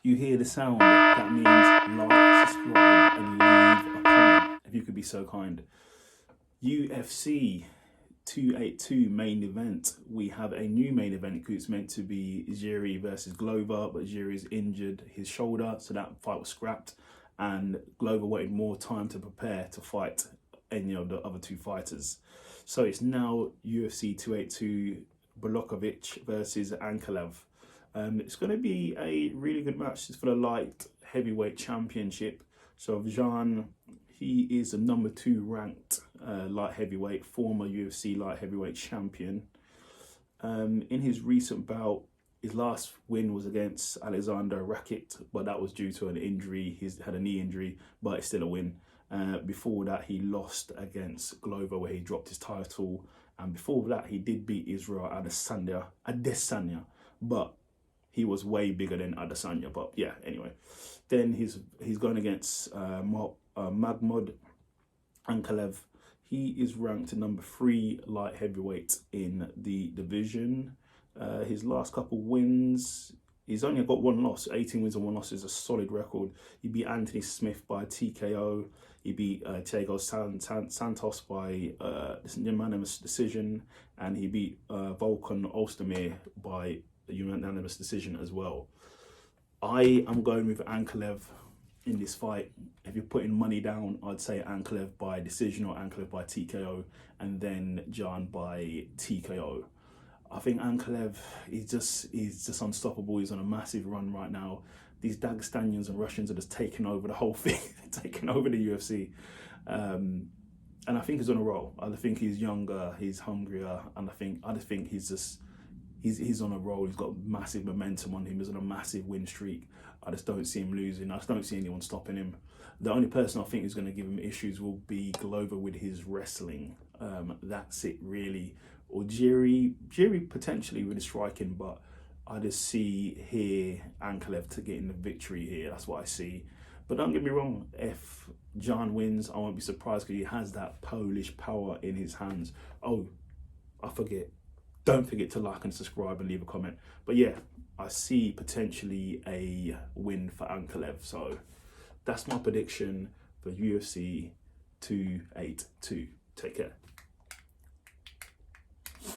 you hear the sound, that means like, subscribe, and leave a comment if you could be so kind. UFC 282 main event. We have a new main event. It's meant to be Jiri versus Glover, but Jiri's injured his shoulder, so that fight was scrapped. And Glover wanted more time to prepare to fight any of the other two fighters. So it's now UFC 282 Blachowicz versus Ankalaev. It's going to be a really good match. It's for the light heavyweight championship. So Jean, he is the number 2 ranked light heavyweight, former UFC light heavyweight champion. In his recent bout, his last win was against Alexander Rakic, but that was due to an injury. He's had a knee injury, but it's still a win. Before that, he lost against Glover, where he dropped his title. And before that, he did beat Israel Adesanya, but he was way bigger than Adesanya. But yeah, anyway. Then he's going against Blachowicz Ankalaev. He is ranked number 3 light heavyweight in the division. His last couple wins, he's only got 1 loss. 18 wins and 1 loss is a solid record. He beat Anthony Smith by TKO. He beat Thiago Santos by unanimous decision. And he beat Volkan Ozdemir by a unanimous decision as well. I am going with Ankalaev in this fight. If you're putting money down, I'd say Ankalaev by decision or Ankalaev by TKO, and then Jan by TKO. I think Ankalaev he's just unstoppable. He's on a massive run right now. These Dagestanians and Russians are just taking over the whole thing, taking over the UFC. And I think he's on a roll. I think he's younger, he's hungrier, and I just think he's on a roll. He's got massive momentum on him. He's on a massive win streak. I just don't see him losing. I just don't see anyone stopping him. The only person I think is going to give him issues will be Glover with his wrestling. That's it really. Or Jiri potentially with his striking, but I just see here Ankalaev to getting the victory here. That's what I see. But don't get me wrong, if Jan wins, I won't be surprised because he has that Polish power in his hands. Oh, I forget. Don't forget to like and subscribe and leave a comment. But yeah, I see potentially a win for Ankalaev. So that's my prediction for UFC 282. Take care.